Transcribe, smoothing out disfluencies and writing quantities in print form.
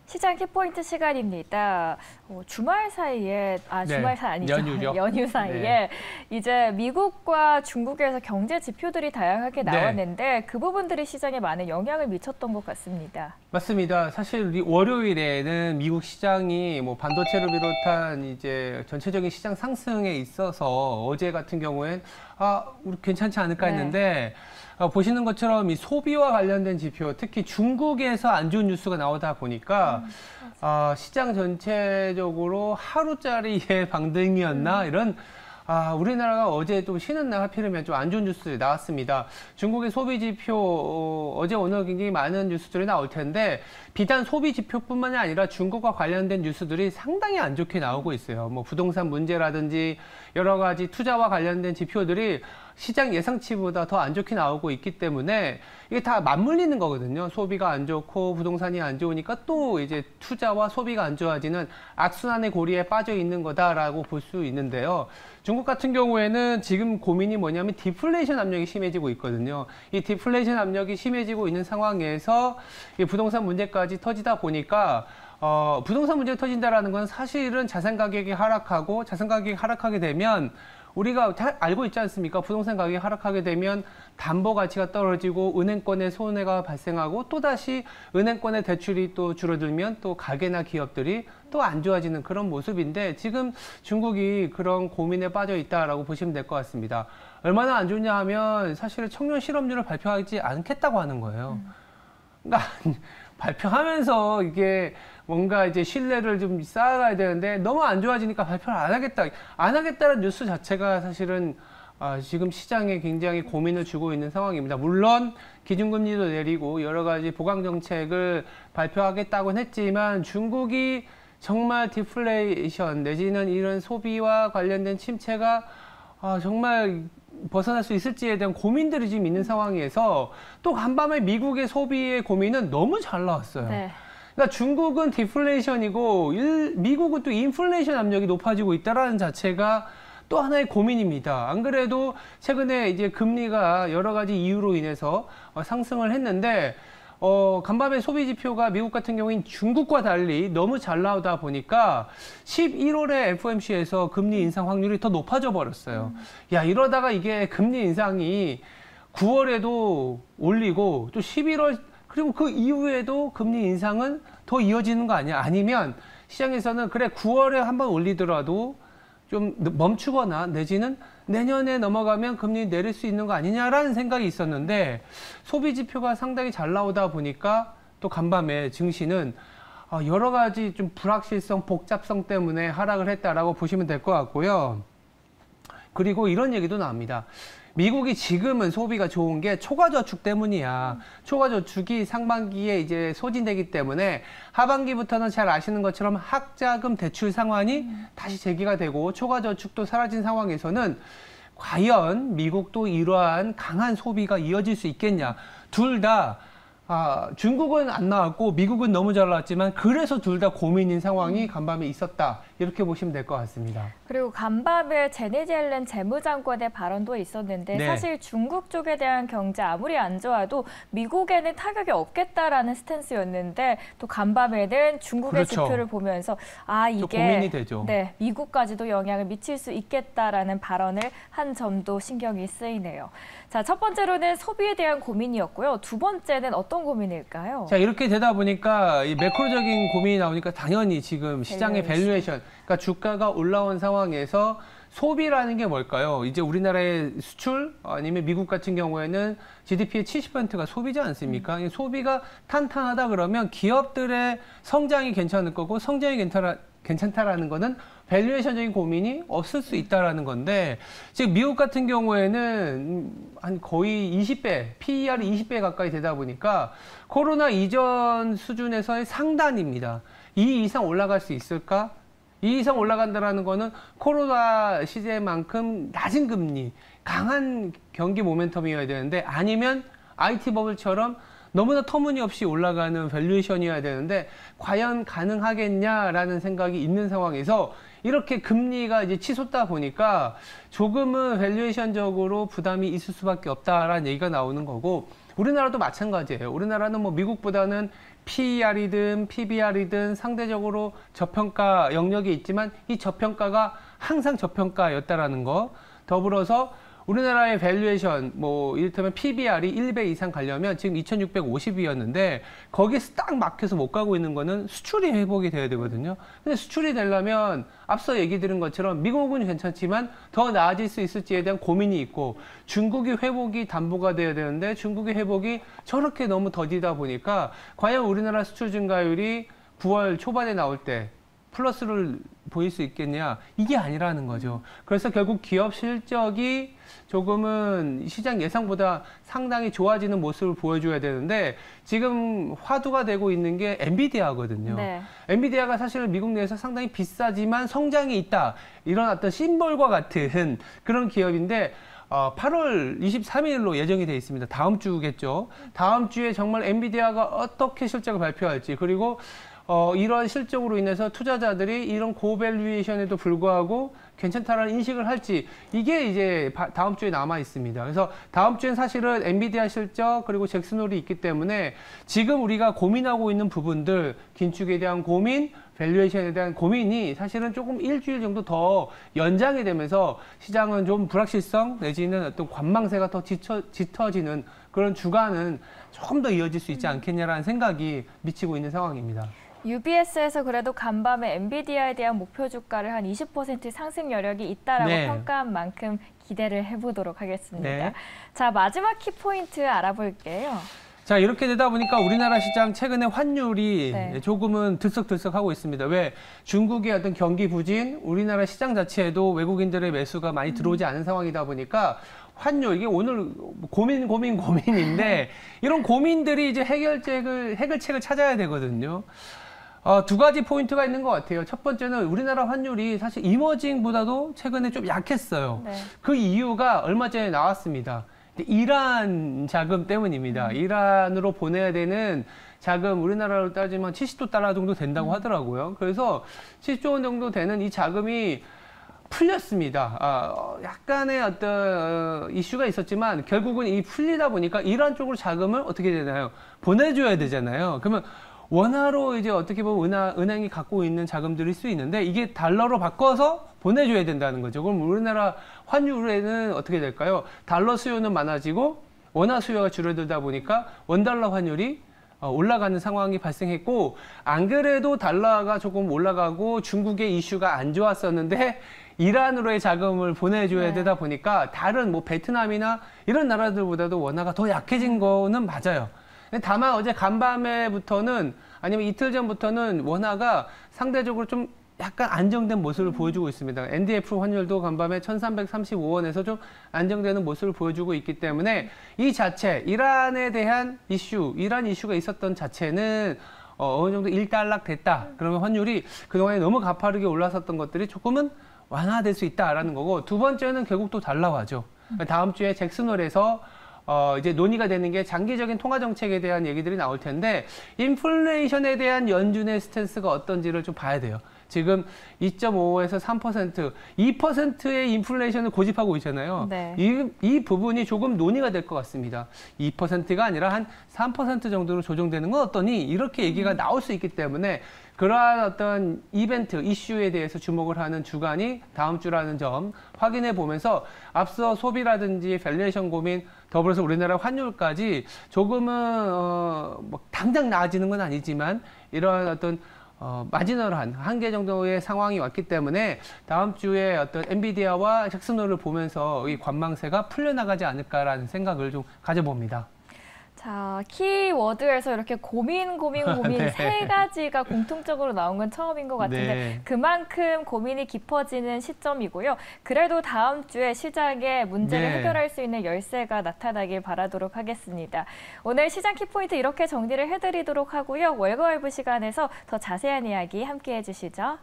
시장 키포인트 시간입니다. 주말 사이에, 주말 사이 아니죠. 연휴죠. 연휴 사이에 네. 이제 미국과 중국에서 경제 지표들이 다양하게 나왔는데 네. 그 부분들이 시장에 많은 영향을 미쳤던 것 같습니다. 맞습니다. 사실 월요일에는 미국 시장이 뭐 반도체를 비롯한 이제 전체적인 시장 상승에 있어서 어제 같은 경우엔 우리 괜찮지 않을까 했는데 보시는 것처럼 이 소비와 관련된 지표, 특히 중국에서 안 좋은 뉴스가 나오다 보니까 시장 전체적으로 하루짜리의 방등이었나 이런 우리나라가 어제 또 쉬는 날 하필이면 좀 안 좋은 뉴스들이 나왔습니다. 중국의 소비 지표 어제 오늘 굉장히 많은 뉴스들이 나올 텐데 비단 소비 지표뿐만이 아니라 중국과 관련된 뉴스들이 상당히 안 좋게 나오고 있어요. 뭐 부동산 문제라든지 여러 가지 투자와 관련된 지표들이 시장 예상치보다 더 안 좋게 나오고 있기 때문에 이게 다 맞물리는 거거든요. 소비가 안 좋고 부동산이 안 좋으니까 또 이제 투자와 소비가 안 좋아지는 악순환의 고리에 빠져 있는 거다라고 볼 수 있는데요. 중국 같은 경우에는 지금 고민이 뭐냐면 디플레이션 압력이 심해지고 있거든요. 이 디플레이션 압력이 심해지고 있는 상황에서 이 부동산 문제까지 터지다 보니까 부동산 문제가 터진다라는 건 사실은 자산 가격이 하락하고 자산 가격이 하락하게 되면 우리가 잘 알고 있지 않습니까? 부동산 가격이 하락하게 되면 담보 가치가 떨어지고 은행권의 손해가 발생하고 또다시 은행권의 대출이 또 줄어들면 또 가게나 기업들이 또 안 좋아지는 그런 모습인데 지금 중국이 그런 고민에 빠져 있다라고 보시면 될 것 같습니다. 얼마나 안 좋냐 하면 사실은 청년 실업률을 발표하지 않겠다고 하는 거예요. 그러니까 발표하면서 이게 뭔가 이제 신뢰를 좀 쌓아가야 되는데 너무 안 좋아지니까 발표를 안 하겠다. 안 하겠다는 뉴스 자체가 사실은 지금 시장에 굉장히 고민을 주고 있는 상황입니다. 물론 기준금리도 내리고 여러 가지 보강 정책을 발표하겠다고는 했지만 중국이 정말 디플레이션 내지는 이런 소비와 관련된 침체가 정말 벗어날 수 있을지에 대한 고민들이 지금 있는 상황에서 또 간밤에 미국의 소비의 고민은 너무 잘 나왔어요. 네. 그러니까 중국은 디플레이션이고 미국은 또 인플레이션 압력이 높아지고 있다는 자체가 또 하나의 고민입니다. 안 그래도 최근에 이제 금리가 여러 가지 이유로 인해서 상승을 했는데 간밤에 소비 지표가 미국 같은 경우엔 중국과 달리 너무 잘 나오다 보니까 11월에 FOMC에서 금리 인상 확률이 더 높아져 버렸어요. 야, 이러다가 이게 금리 인상이 9월에도 올리고 또 11월 그리고 그 이후에도 금리 인상은 더 이어지는 거 아니야? 아니면 시장에서는 그래 9월에 한번 올리더라도 좀 멈추거나 내지는 내년에 넘어가면 금리 내릴 수 있는 거 아니냐라는 생각이 있었는데 소비 지표가 상당히 잘 나오다 보니까 또 간밤에 증시는 여러 가지 좀 불확실성, 복잡성 때문에 하락을 했다라고 보시면 될 것 같고요. 그리고 이런 얘기도 나옵니다. 미국이 지금은 소비가 좋은 게 초과저축 때문이야. 초과저축이 상반기에 이제 소진되기 때문에 하반기부터는 잘 아시는 것처럼 학자금 대출 상환이 다시 재개가 되고 초과저축도 사라진 상황에서는 과연 미국도 이러한 강한 소비가 이어질 수 있겠냐. 둘 다 중국은 안 나왔고 미국은 너무 잘 나왔지만 그래서 둘 다 고민인 상황이 간밤에 있었다. 이렇게 보시면 될 것 같습니다. 그리고 간밤에 제네지 옐렌 재무장관의 발언도 있었는데 네. 사실 중국 쪽에 대한 경제 아무리 안 좋아도 미국에는 타격이 없겠다라는 스탠스였는데 또 간밤에는 중국의 그렇죠. 지표를 보면서 이게 고민이 되죠. 네, 미국까지도 영향을 미칠 수 있겠다라는 발언을 한 점도 신경이 쓰이네요. 자, 첫 번째로는 소비에 대한 고민이었고요. 두 번째는 어떤 고민일까요? 자, 이렇게 되다 보니까 이 매크로적인 고민이 나오니까 당연히 지금 시장의 밸류에이션, 그러니까 주가가 올라온 상황에서 소비라는 게 뭘까요? 이제 우리나라의 수출 아니면 미국 같은 경우에는 GDP의 70%가 소비지 않습니까? 소비가 탄탄하다 그러면 기업들의 성장이 괜찮을 거고 성장이 괜찮다라는 거는 밸류에이션적인 고민이 없을 수 있다라는 건데 지금 미국 같은 경우에는 한 거의 20배, PER이 20배 가까이 되다 보니까 코로나 이전 수준에서의 상단입니다. 이 이상 올라갈 수 있을까? 이 이상 올라간다는 거는 코로나 시대만큼 낮은 금리, 강한 경기 모멘텀이어야 되는데 아니면 IT 버블처럼 너무나 터무니없이 올라가는 밸류에이션이어야 되는데 과연 가능하겠냐라는 생각이 있는 상황에서 이렇게 금리가 이제 치솟다 보니까 조금은 밸류에이션적으로 부담이 있을 수밖에 없다라는 얘기가 나오는 거고 우리나라도 마찬가지예요. 우리나라는 뭐 미국보다는 PER이든 PBR이든 상대적으로 저평가 영역이 있지만 이 저평가가 항상 저평가였다라는 거. 더불어서 우리나라의 밸류에이션, 뭐 이를테면 PBR이 1배 이상 가려면 지금 2650이었는데 거기서 딱 막혀서 못 가고 있는 거는 수출이 회복이 돼야 되거든요. 근데 수출이 되려면 앞서 얘기 드린 것처럼 미국은 괜찮지만 더 나아질 수 있을지에 대한 고민이 있고 중국이 회복이 담보가 돼야 되는데 중국의 회복이 저렇게 너무 더디다 보니까 과연 우리나라 수출 증가율이 9월 초반에 나올 때 플러스를 보일 수 있겠냐? 이게 아니라는 거죠. 그래서 결국 기업 실적이 조금은 시장 예상보다 상당히 좋아지는 모습을 보여줘야 되는데 지금 화두가 되고 있는 게 엔비디아거든요. 네. 엔비디아가 사실 미국 내에서 상당히 비싸지만 성장이 있다. 이런 어떤 심볼과 같은 그런 기업인데 8월 23일로 예정이 돼 있습니다. 다음 주겠죠. 다음 주에 정말 엔비디아가 어떻게 실적을 발표할지 그리고 이런 실적으로 인해서 투자자들이 이런 고밸류에이션에도 불구하고 괜찮다라는 인식을 할지 이게 이제 다음 주에 남아 있습니다. 그래서 다음 주엔 사실은 엔비디아 실적 그리고 잭슨홀이 있기 때문에 지금 우리가 고민하고 있는 부분들 긴축에 대한 고민, 밸류에이션에 대한 고민이 사실은 조금 일주일 정도 더 연장이 되면서 시장은 좀 불확실성 내지는 어떤 관망세가 더 짙어지는 그런 주간은 조금 더 이어질 수 있지 않겠냐라는 생각이 미치고 있는 상황입니다. UBS에서 그래도 간밤에 엔비디아에 대한 목표 주가를 한 20% 상승 여력이 있다라고 네. 평가한 만큼 기대를 해보도록 하겠습니다. 네. 자, 마지막 키포인트 알아볼게요. 자, 이렇게 되다 보니까 우리나라 시장 최근에 환율이 네. 조금은 들썩들썩하고 있습니다. 왜? 중국의 어떤 경기 부진, 우리나라 시장 자체에도 외국인들의 매수가 많이 들어오지 않은 상황이다 보니까 환율, 이게 오늘 고민인데 이런 고민들이 이제 해결책을 찾아야 되거든요. 두 가지 포인트가 있는 것 같아요. 첫 번째는 우리나라 환율이 사실 이머징보다도 최근에 좀 약했어요. 네. 그 이유가 얼마 전에 나왔습니다. 이란 자금 때문입니다. 이란으로 보내야 되는 자금 우리나라로 따지면 70조 달러 정도 된다고 하더라고요. 그래서 70조 원 정도 되는 이 자금이 풀렸습니다. 약간의 어떤 이슈가 있었지만 결국은 이 풀리다 보니까 이란 쪽으로 자금을 어떻게 되나요? 보내줘야 되잖아요. 그러면 원화로 이제 어떻게 보면 은행이 갖고 있는 자금들일 수 있는데 이게 달러로 바꿔서 보내줘야 된다는 거죠. 그럼 우리나라 환율에는 어떻게 될까요? 달러 수요는 많아지고 원화 수요가 줄어들다 보니까 원달러 환율이 올라가는 상황이 발생했고 안 그래도 달러가 조금 올라가고 중국의 이슈가 안 좋았었는데 이란으로의 자금을 보내줘야 되다 보니까 다른 뭐 베트남이나 이런 나라들보다도 원화가 더 약해진 거는 맞아요. 다만 어제 간밤에부터는 아니면 이틀 전부터는 원화가 상대적으로 좀 약간 안정된 모습을 보여주고 있습니다. NDF 환율도 간밤에 1335원에서 좀 안정되는 모습을 보여주고 있기 때문에 이 자체 이란에 대한 이슈, 이란 이슈가 있었던 자체는 어느 정도 일단락 됐다. 그러면 환율이 그동안에 너무 가파르게 올라섰던 것들이 조금은 완화될 수 있다라는 거고 두 번째는 결국 또 달러화죠. 다음 주에 잭슨홀에서 이제 논의가 되는 게 장기적인 통화 정책에 대한 얘기들이 나올 텐데 인플레이션에 대한 연준의 스탠스가 어떤지를 좀 봐야 돼요. 지금 2.5에서 3%, 2%의 인플레이션을 고집하고 있잖아요. 네. 이 부분이 조금 논의가 될 것 같습니다. 2%가 아니라 한 3% 정도로 조정되는 건 어떠니? 이렇게 얘기가 나올 수 있기 때문에 그러한 어떤 이벤트, 이슈에 대해서 주목을 하는 주간이 다음 주라는 점 확인해 보면서 앞서 소비라든지 밸류에이션 고민, 더불어서 우리나라 환율까지 조금은 뭐 당장 나아지는 건 아니지만 이러한 어떤 마지널한 한계 정도의 상황이 왔기 때문에 다음 주에 어떤 엔비디아와 잭슨홀을 보면서 이 관망세가 풀려나가지 않을까라는 생각을 좀 가져봅니다. 자, 키워드에서 이렇게 고민 네. 세 가지가 공통적으로 나온 건 처음인 것 같은데 네. 그만큼 고민이 깊어지는 시점이고요. 그래도 다음 주에 시장의 문제를 네. 해결할 수 있는 열쇠가 나타나길 바라도록 하겠습니다. 오늘 시장 키포인트 이렇게 정리를 해드리도록 하고요. 월거월브 시간에서 더 자세한 이야기 함께해 주시죠.